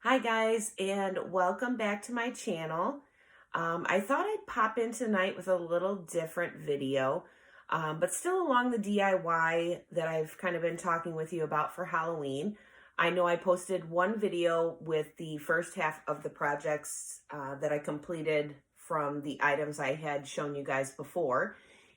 Hi guys, and welcome back to my channel. I thought I'd pop in tonight with a little different video, but still along the DIY that I've kind of been talking with you about for Halloween. I know I posted one video with the first half of the projects that I completed from the items I had shown you guys before,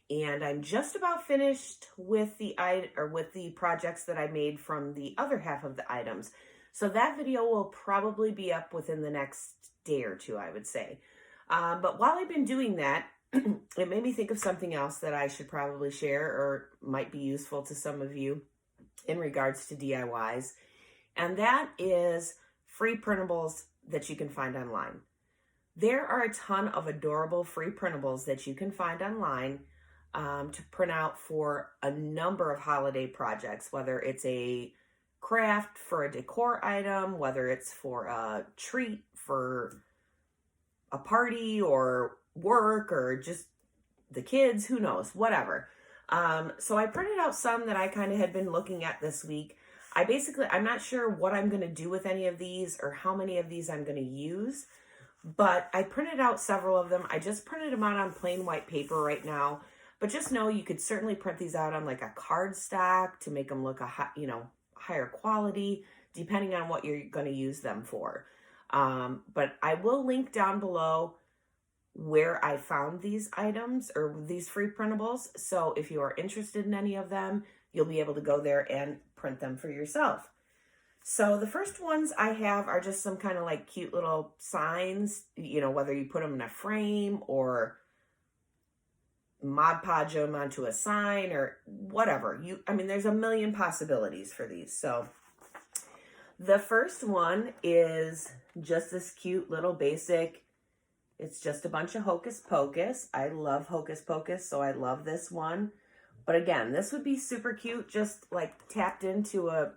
and I'm just about finished with the projects that I made from the other half of the items. So that video will probably be up within the next day or two, I would say. But while I've been doing that, it made me think of something else that I should probably share or might be useful to some of you in regards to DIYs. And that is free printables that you can find online. There are a ton of adorable free printables that you can find online to print out for a number of holiday projects, whether it's a craft for a decor item, whether it's for a treat for a party or work or just the kids, who knows, whatever. So I printed out some that I kind of had been looking at this week. I'm not sure what I'm going to do with any of these or how many of these I'm going to use, but I printed out several of them. I just printed them out on plain white paper right now, but just know you could certainly print these out on like a cardstock to make them look higher quality, depending on what you're going to use them for. But I will link down below where I found these items or these free printables. So if you are interested in any of them, you'll be able to go there and print them for yourself. So the first ones I have are just some kind of like cute little signs, whether you put them in a frame or Mod Podge them onto a sign or whatever. There's a million possibilities for these. So the first one is just this cute little basic. It's just a bunch of Hocus Pocus. I love Hocus Pocus, so I love this one. But again, this would be super cute, just like tapped into a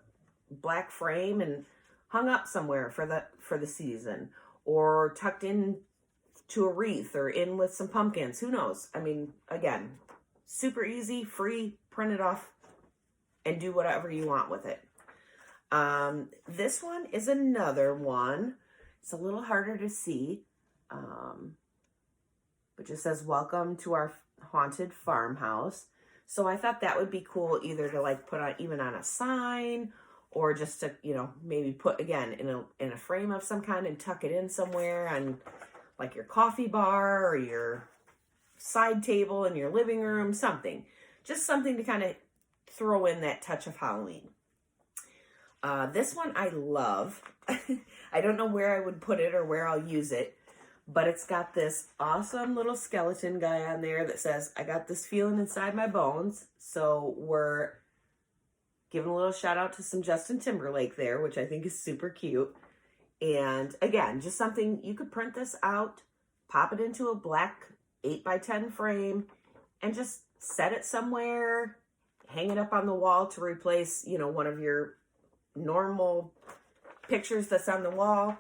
black frame and hung up somewhere for the season, or tucked in to a wreath or in with some pumpkins. Who knows? Again, super easy, free, print it off and do whatever you want with it. This one is another one. It's a little harder to see, but just says, "Welcome to our haunted farmhouse." So I thought that would be cool, either to like put on even on a sign, or just to, maybe put again in a frame of some kind and tuck it in somewhere on like your coffee bar or your side table in your living room, something. Just something to kind of throw in that touch of Halloween. This one I love. I don't know where I would put it or where I'll use it, but it's got this awesome little skeleton guy on there that says, "I got this feeling inside my bones." So we're giving a little shout out to some Justin Timberlake there, which I think is super cute. And again, just something you could print this out, pop it into a black 8x10 frame, and just set it somewhere, hang it up on the wall to replace, one of your normal pictures that's on the wall.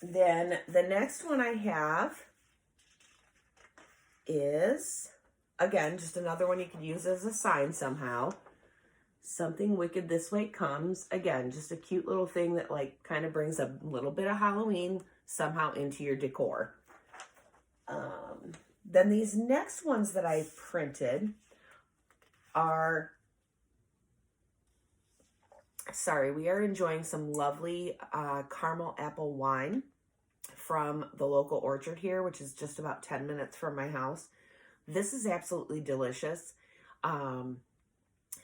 Then the next one I have is, again, just another one you could use as a sign somehow. "Something wicked this way comes." Again, just a cute little thing that like kind of brings a little bit of Halloween somehow into your decor. Then these next ones that I printed are, we are enjoying some lovely caramel apple wine from the local orchard here, which is just about 10 minutes from my house. This is absolutely delicious.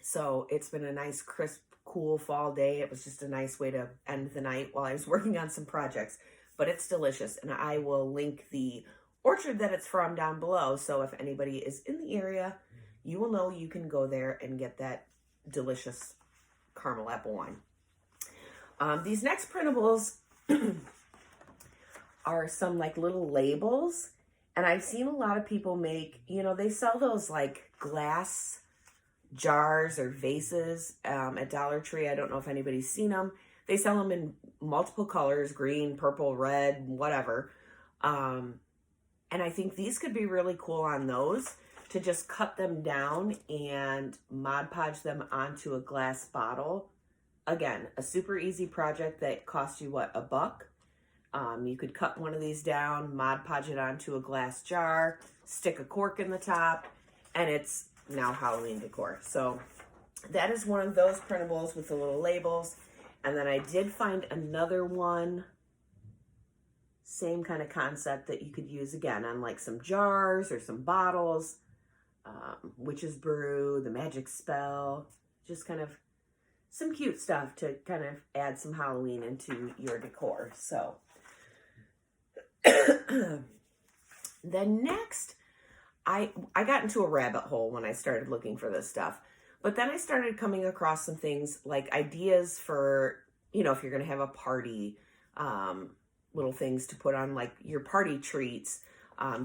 So it's been a nice, crisp, cool fall day. It was just a nice way to end the night while I was working on some projects, but it's delicious. And I will link the orchard that it's from down below. So if anybody is in the area, you will know you can go there and get that delicious caramel apple wine. These next printables are some like little labels. And I've seen a lot of people make, they sell those like glass jars or vases at Dollar Tree. I don't know if anybody's seen them. They sell them in multiple colors: green, purple, red, whatever. And I think these could be really cool on those, to just cut them down and Mod Podge them onto a glass bottle Again, a super easy project that costs you, what, $1? You could cut one of these down, Mod Podge it onto a glass jar, stick a cork in the top, and it's now Halloween decor. So that is one of those printables with the little labels. And then I did find another one, same kind of concept, that you could use again on like some jars or some bottles. Witch's Brew, the Magic Spell, just kind of some cute stuff to kind of add some Halloween into your decor. So then next, I got into a rabbit hole when I started looking for this stuff. But then I started coming across some things like ideas for, you know, if you're going to have a party, little things to put on like your party treats,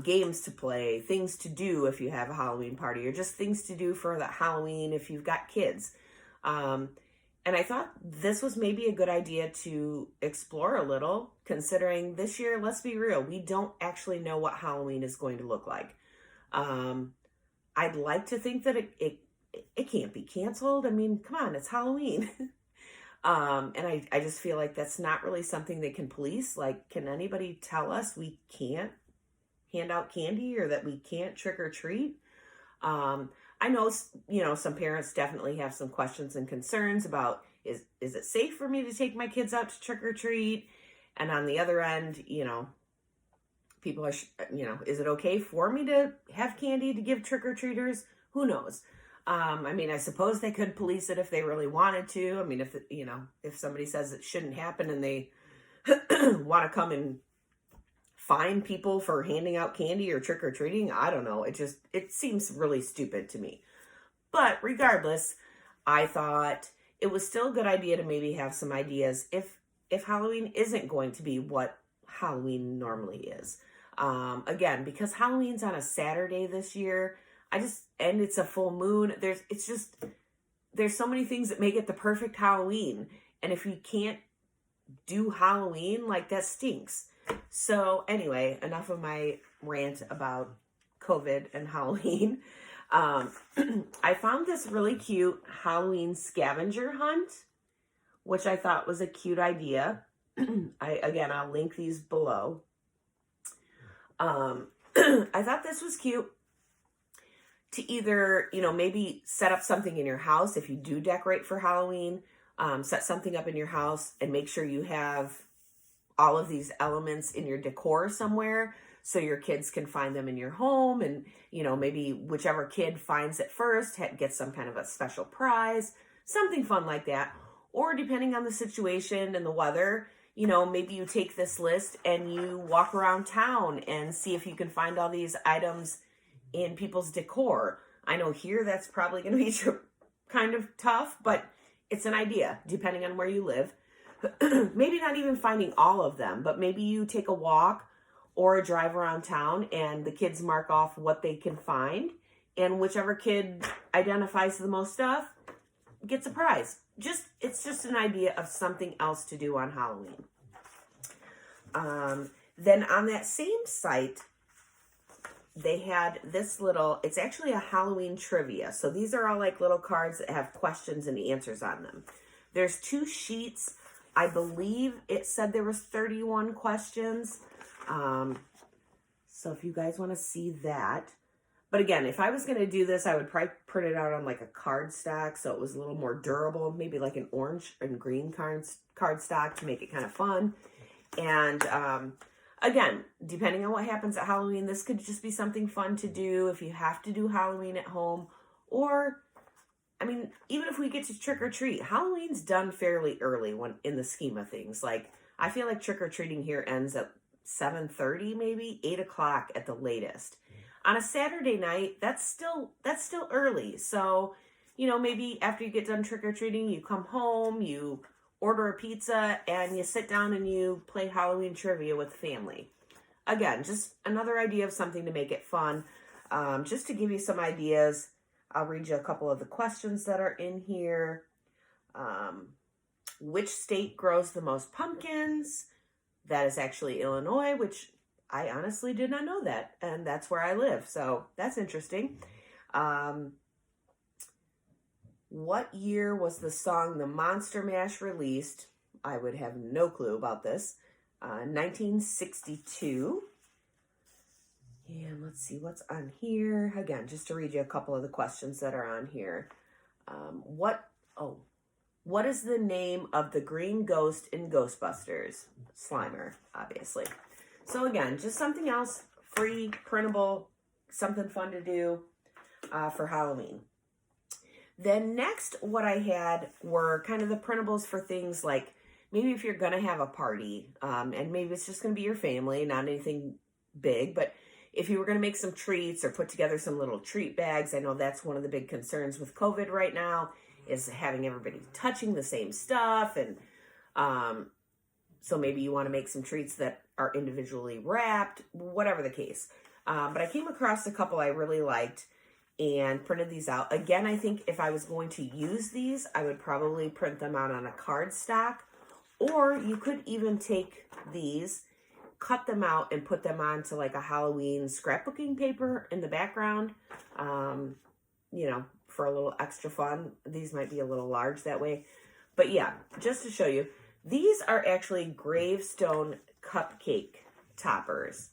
games to play, things to do if you have a Halloween party, or just things to do for the Halloween if you've got kids. And I thought this was maybe a good idea to explore a little, considering this year, let's be real, we don't actually know what Halloween is going to look like. I'd like to think that it can't be canceled. I mean, come on, it's Halloween. And I just feel like that's not really something they can police. Like, can anybody tell us we can't hand out candy or that we can't trick or treat? I know, you know, some parents definitely have some questions and concerns about, is it safe for me to take my kids out to trick or treat? And on the other end, you know, people are, you know, is it okay for me to have candy to give trick or treaters? Who knows? I mean, I suppose they could police it if they really wanted to. I mean, if, you know, if somebody says it shouldn't happen and they want to come and fine people for handing out candy or trick or treating, I don't know. It seems really stupid to me. But regardless, I thought it was still a good idea to maybe have some ideas if Halloween isn't going to be what Halloween normally is. Again, because Halloween's on a Saturday this year, and it's a full moon. There's so many things that make it the perfect Halloween. And if you can't do Halloween, like, that stinks. So anyway, enough of my rant about COVID and Halloween. I found this really cute Halloween scavenger hunt, which I thought was a cute idea. I'll link these below. I thought this was cute to either, you know, maybe set up something in your house if you do decorate for Halloween, set something up in your house and make sure you have all of these elements in your decor somewhere so your kids can find them in your home. And, you know, maybe whichever kid finds it first gets some kind of a special prize, something fun like that. Or depending on the situation and the weather, you know, maybe you take this list and you walk around town and see if you can find all these items in people's decor. I know here that's probably going to be kind of tough, but it's an idea depending on where you live. Maybe not even finding all of them, but maybe you take a walk or a drive around town and the kids mark off what they can find, and whichever kid identifies the most stuff gets a prize. It's just an idea of something else to do on Halloween. Then on that same site, they had this little, it's actually a Halloween trivia. So these are all like little cards that have questions and answers on them. There's 2 sheets. I believe it said there was 31 questions. So if you guys want to see that. But again, if I was going to do this, I would probably print it out on like a card stock so it was a little more durable, maybe like an orange and green card stock to make it kind of fun. And again, depending on what happens at Halloween, this could just be something fun to do if you have to do Halloween at home. Or, I mean, even if we get to trick or treat, Halloween's done fairly early in the scheme of things. Like, I feel like trick or treating here ends at 7:30, maybe 8 o'clock at the latest. On a Saturday night, that's still early. So, you know, maybe after you get done trick or treating, you come home, you order a pizza, and you sit down and you play Halloween trivia with family. Again, just another idea of something to make it fun. Just to give you some ideas, I'll read you a couple of the questions that are in here. Which state grows the most pumpkins? That is actually Illinois, which I honestly did not know that. And that's where I live. So that's interesting. what year was the song The Monster Mash released? I would have no clue about this. 1962. And let's see what's on here. Again, just to read you a couple of the questions that are on here. What is the name of the green ghost in Ghostbusters? Slimer, obviously. So again, just something else, free, printable, something fun to do for Halloween. Then next, what I had were kind of the printables for things like maybe if you're going to have a party, and maybe it's just going to be your family, not anything big, but if you were going to make some treats or put together some little treat bags, I know that's one of the big concerns with COVID right now, is having everybody touching the same stuff. And so maybe you want to make some treats that are individually wrapped, whatever the case. But I came across a couple I really liked and printed these out. Again, I think if I was going to use these, I would probably print them out on a cardstock, or you could even take these, cut them out and put them onto like a Halloween scrapbooking paper in the background, for a little extra fun. These might be a little large that way. But yeah, just to show you, these are actually gravestone cupcake toppers,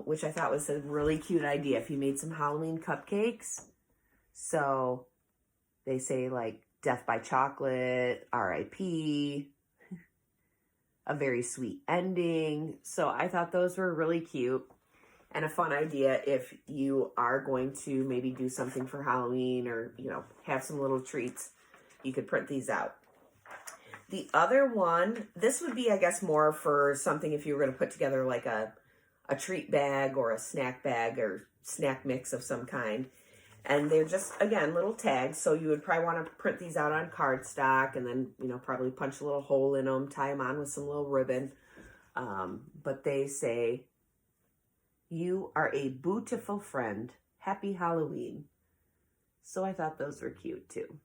which I thought was a really cute idea if you made some Halloween cupcakes. So they say like death by chocolate, R.I.P., a very sweet ending. So I thought those were really cute and a fun idea if you are going to maybe do something for Halloween or, have some little treats. You could print these out. The other one, this would be, I guess, more for something if you were going to put together like a treat bag or a snack bag or snack mix of some kind. And they're just, again, little tags. So you would probably want to print these out on cardstock and then, probably punch a little hole in them, tie them on with some little ribbon. But they say, "You are a beautiful friend. Happy Halloween." So I thought those were cute too.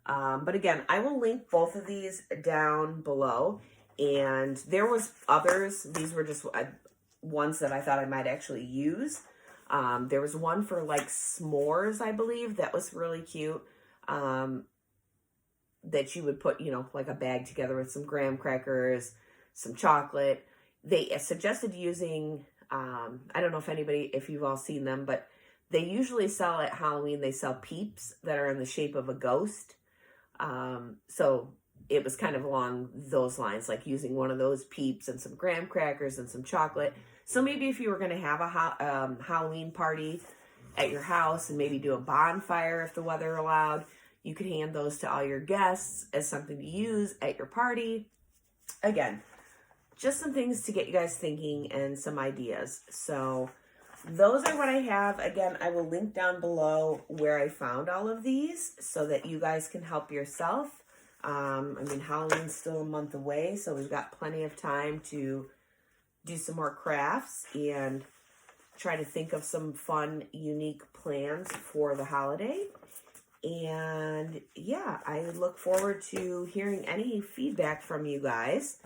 But again, I will link both of these down below. And there was others. These were just ones that I thought I might actually use. There was one for like s'mores, I believe, that was really cute. That you would put, like a bag together with some graham crackers, some chocolate. They suggested using, I don't know if you've all seen them, but they usually sell at Halloween, they sell Peeps that are in the shape of a ghost. So it was kind of along those lines, like using one of those Peeps and some graham crackers and some chocolate. So maybe if you were going to have a Halloween party at your house and maybe do a bonfire if the weather allowed, you could hand those to all your guests as something to use at your party. Again, just some things to get you guys thinking and some ideas. So those are what I have. Again, I will link down below where I found all of these so that you guys can help yourself. Halloween's still a month away, so we've got plenty of time to do some more crafts and try to think of some fun, unique plans for the holiday. And yeah, I look forward to hearing any feedback from you guys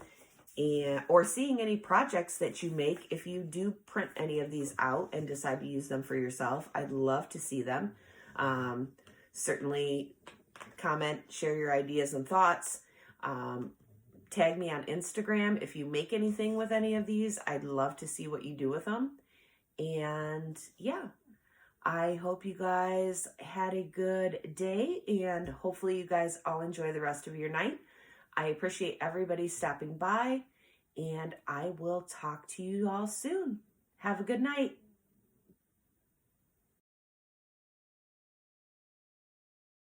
or seeing any projects that you make. If you do print any of these out and decide to use them for yourself, I'd love to see them. Certainly comment, share your ideas and thoughts. Tag me on Instagram if you make anything with any of these. I'd love to see what you do with them. And yeah, I hope you guys had a good day and hopefully you guys all enjoy the rest of your night. I appreciate everybody stopping by and I will talk to you all soon. Have a good night.